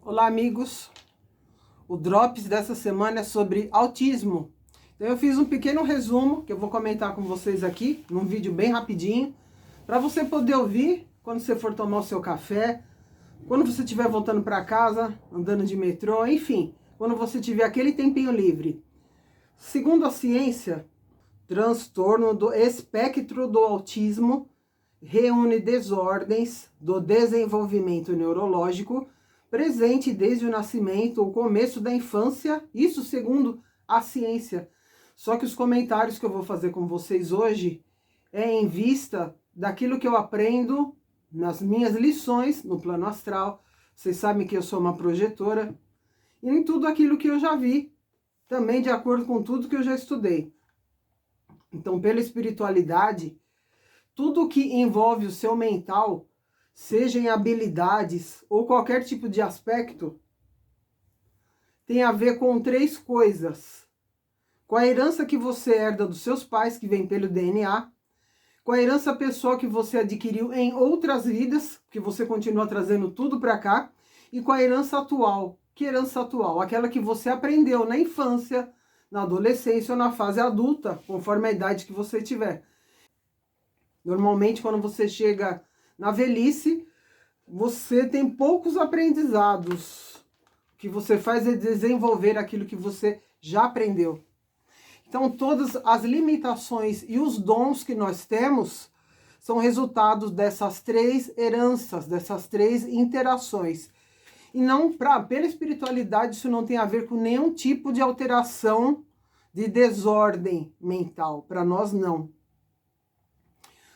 Olá, amigos. O Drops dessa semana é sobre autismo. Então eu fiz um pequeno resumo que eu vou comentar com vocês aqui, num vídeo bem rapidinho, para você poder ouvir quando você for tomar o seu café, quando você estiver voltando para casa, andando de metrô, enfim, quando você tiver aquele tempinho livre. Segundo a ciência, transtorno do espectro do autismo reúne desordens do desenvolvimento neurológico presente desde o nascimento ou começo da infância, isso segundo a ciência. Só que os comentários que eu vou fazer com vocês hoje é em vista daquilo que eu aprendo nas minhas lições no plano astral. Vocês sabem que eu sou uma projetora, e em tudo aquilo que eu já vi, também de acordo com tudo que eu já estudei. Então, pela espiritualidade, tudo que envolve o seu mental, seja em habilidades ou qualquer tipo de aspecto, tem a ver com três coisas. Com a herança que você herda dos seus pais, que vem pelo DNA, com a herança pessoal que você adquiriu em outras vidas, que você continua trazendo tudo para cá, e com a herança atual. Que herança atual? Aquela que você aprendeu na infância, na adolescência ou na fase adulta, conforme a idade que você tiver. Normalmente, quando você chega na velhice, você tem poucos aprendizados. O que você faz é desenvolver aquilo que você já aprendeu. Então, todas as limitações e os dons que nós temos são resultados dessas três heranças, dessas três interações. E não, pela espiritualidade, isso não tem a ver com nenhum tipo de alteração de desordem mental. Para nós, não.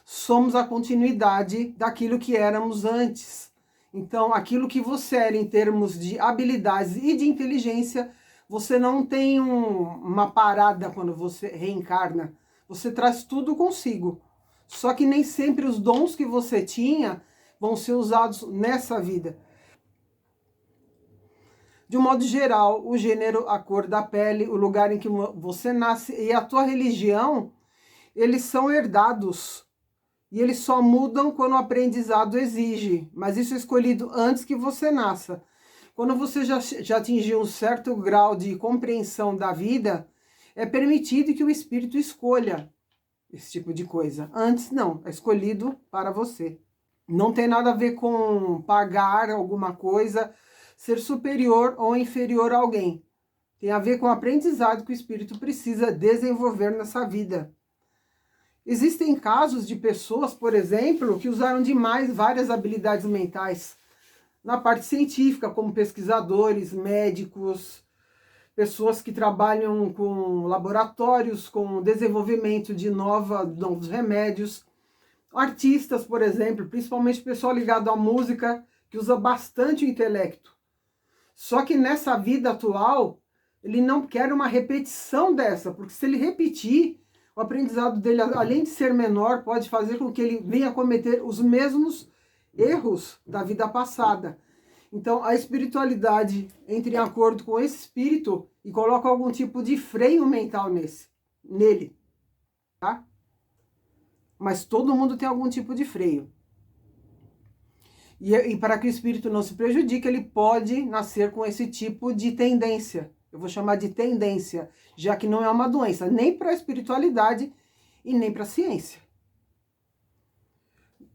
Somos a continuidade daquilo que éramos antes. Então, aquilo que você era em termos de habilidades e de inteligência, você não tem uma parada quando você reencarna. Você traz tudo consigo. Só que nem sempre os dons que você tinha vão ser usados nessa vida. De um modo geral, o gênero, a cor da pele, o lugar em que você nasce e a tua religião, eles são herdados. E eles só mudam quando o aprendizado exige. Mas isso é escolhido antes que você nasça. Quando você já atingiu um certo grau de compreensão da vida, é permitido que o espírito escolha esse tipo de coisa. Antes, não. É escolhido para você. Não tem nada a ver com pagar alguma coisa, ser superior ou inferior a alguém. Tem a ver com o aprendizado que o espírito precisa desenvolver nessa vida. Existem casos de pessoas, por exemplo, que usaram demais várias habilidades mentais na parte científica, como pesquisadores, médicos, pessoas que trabalham com laboratórios, com desenvolvimento de novos remédios, artistas, por exemplo, principalmente pessoal ligado à música, que usa bastante o intelecto. Só que nessa vida atual, ele não quer uma repetição dessa, porque se ele repetir, o aprendizado dele, além de ser menor, pode fazer com que ele venha a cometer os mesmos erros da vida passada. Então, a espiritualidade entra em acordo com esse espírito e coloca algum tipo de freio mental nele, tá? Mas todo mundo tem algum tipo de freio. E para que o espírito não se prejudique, ele pode nascer com esse tipo de tendência. Eu vou chamar de tendência, já que não é uma doença, nem para a espiritualidade e nem para a ciência.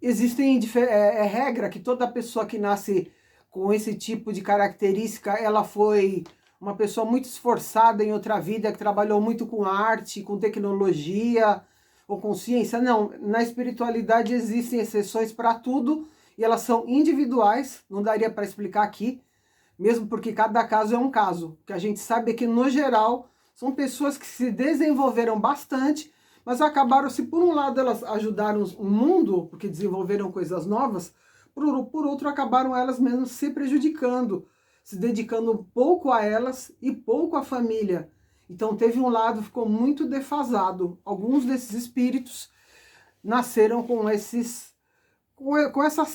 Existem regra que toda pessoa que nasce com esse tipo de característica, ela foi uma pessoa muito esforçada em outra vida, que trabalhou muito com arte, com tecnologia ou com ciência. Não, na espiritualidade existem exceções para tudo e elas são individuais, não daria para explicar aqui. Mesmo porque cada caso é um caso. O que a gente sabe é que, no geral, são pessoas que se desenvolveram bastante, mas acabaram, se por um lado elas ajudaram o mundo, porque desenvolveram coisas novas, por outro acabaram elas mesmas se prejudicando, se dedicando pouco a elas e pouco à família. Então teve um lado que ficou muito defasado. Alguns desses espíritos nasceram com essas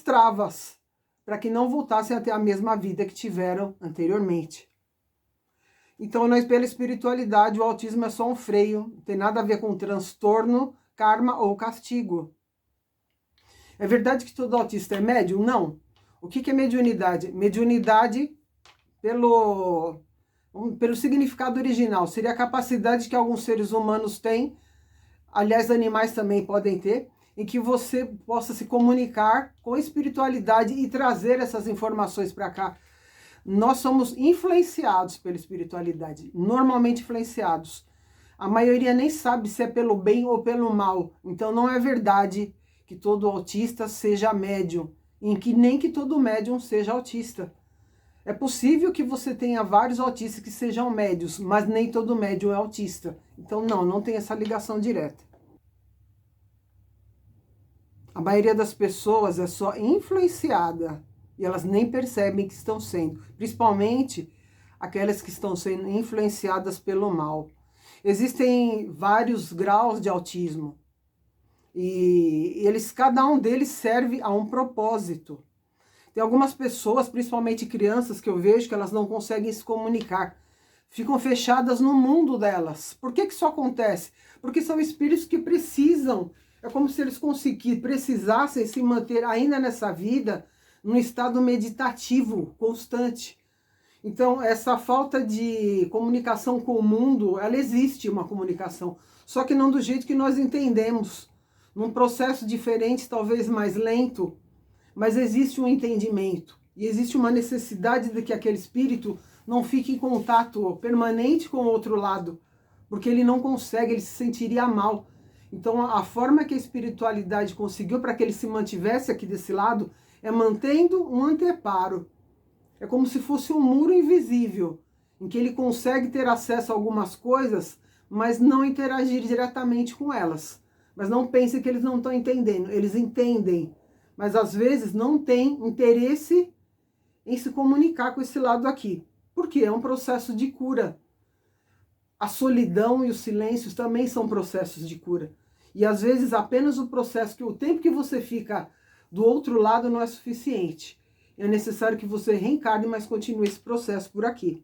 travas, para que não voltassem a ter a mesma vida que tiveram anteriormente. Então, pela espiritualidade, o autismo é só um freio, não tem nada a ver com transtorno, karma ou castigo. É verdade que todo autista é médium? Não. O que é mediunidade? Mediunidade pelo significado original. Seria a capacidade que alguns seres humanos têm, aliás, animais também podem ter, em que você possa se comunicar com espiritualidade e trazer essas informações para cá. Nós somos influenciados pela espiritualidade, normalmente influenciados. A maioria nem sabe se é pelo bem ou pelo mal. Então não é verdade que todo autista seja médium, em que nem que todo médium seja autista. É possível que você tenha vários autistas que sejam médios, mas nem todo médium é autista. Então não tem essa ligação direta. A maioria das pessoas é só influenciada e elas nem percebem que estão sendo, principalmente aquelas que estão sendo influenciadas pelo mal. Existem vários graus de autismo e cada um deles serve a um propósito. Tem algumas pessoas, principalmente crianças, que eu vejo que elas não conseguem se comunicar, ficam fechadas no mundo delas. Por que isso acontece? Porque são espíritos que precisam, é como se eles precisassem se manter ainda nessa vida num estado meditativo constante. Então, essa falta de comunicação com o mundo, ela existe uma comunicação, só que não do jeito que nós entendemos, num processo diferente, talvez mais lento, mas existe um entendimento e existe uma necessidade de que aquele espírito não fique em contato permanente com o outro lado, porque ele não consegue, ele se sentiria mal. Então, a forma que a espiritualidade conseguiu para que ele se mantivesse aqui desse lado é mantendo um anteparo. É como se fosse um muro invisível, em que ele consegue ter acesso a algumas coisas, mas não interagir diretamente com elas. Mas não pense que eles não estão entendendo, eles entendem, mas às vezes não têm interesse em se comunicar com esse lado aqui. Porque é um processo de cura. A solidão e os silêncios também são processos de cura. E às vezes apenas o processo, que o tempo que você fica do outro lado não é suficiente. É necessário que você reencarne, mas continue esse processo por aqui.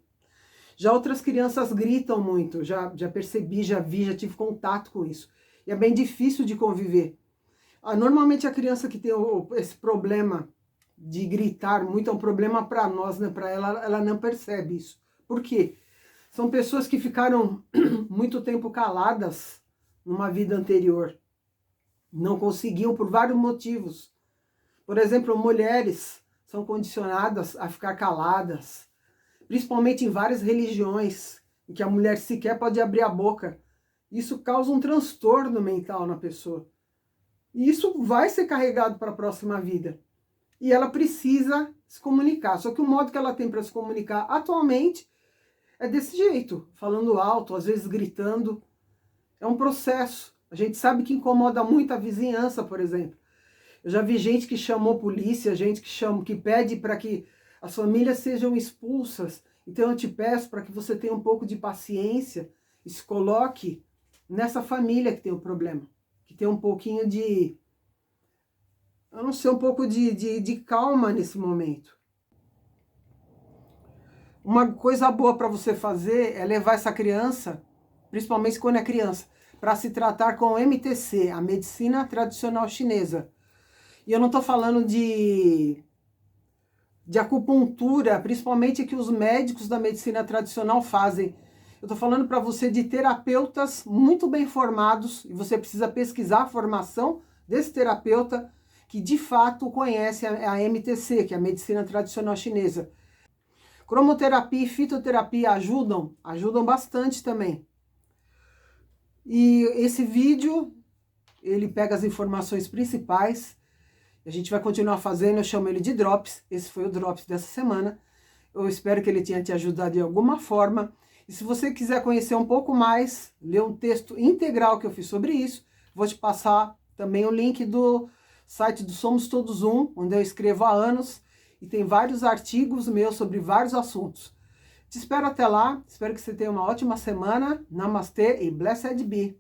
Já outras crianças gritam muito, já percebi, já vi, já tive contato com isso. E é bem difícil de conviver. Normalmente a criança que tem esse problema de gritar muito é um problema para nós, né? Para ela não percebe isso. Por quê? São pessoas que ficaram muito tempo caladas numa vida anterior. Não conseguiam por vários motivos. Por exemplo, mulheres são condicionadas a ficar caladas, principalmente em várias religiões, em que a mulher sequer pode abrir a boca. Isso causa um transtorno mental na pessoa. E isso vai ser carregado para a próxima vida. E ela precisa se comunicar. Só que o modo que ela tem para se comunicar atualmente é desse jeito, falando alto, às vezes gritando. É um processo. A gente sabe que incomoda muito a vizinhança, por exemplo. Eu já vi gente que chamou polícia, gente que pede para que as famílias sejam expulsas. Então eu te peço para que você tenha um pouco de paciência e se coloque nessa família que tem o problema. Que tem um pouquinho de, eu não sei, um pouco de calma nesse momento. Uma coisa boa para você fazer é levar essa criança, principalmente quando é criança, para se tratar com o MTC, a medicina tradicional chinesa. E eu não estou falando de acupuntura, principalmente que os médicos da medicina tradicional fazem. Eu estou falando para você de terapeutas muito bem formados, e você precisa pesquisar a formação desse terapeuta que de fato conhece a MTC, que é a medicina tradicional chinesa. Cromoterapia e fitoterapia ajudam bastante também. E esse vídeo, ele pega as informações principais. A gente vai continuar fazendo, eu chamo ele de Drops. Esse foi o Drops dessa semana. Eu espero que ele tenha te ajudado de alguma forma. E se você quiser conhecer um pouco mais, ler um texto integral que eu fiz sobre isso, vou te passar também o link do site do Somos Todos Um, onde eu escrevo há anos, e tem vários artigos meus sobre vários assuntos. Te espero até lá, espero que você tenha uma ótima semana. Namastê e Blessed Be!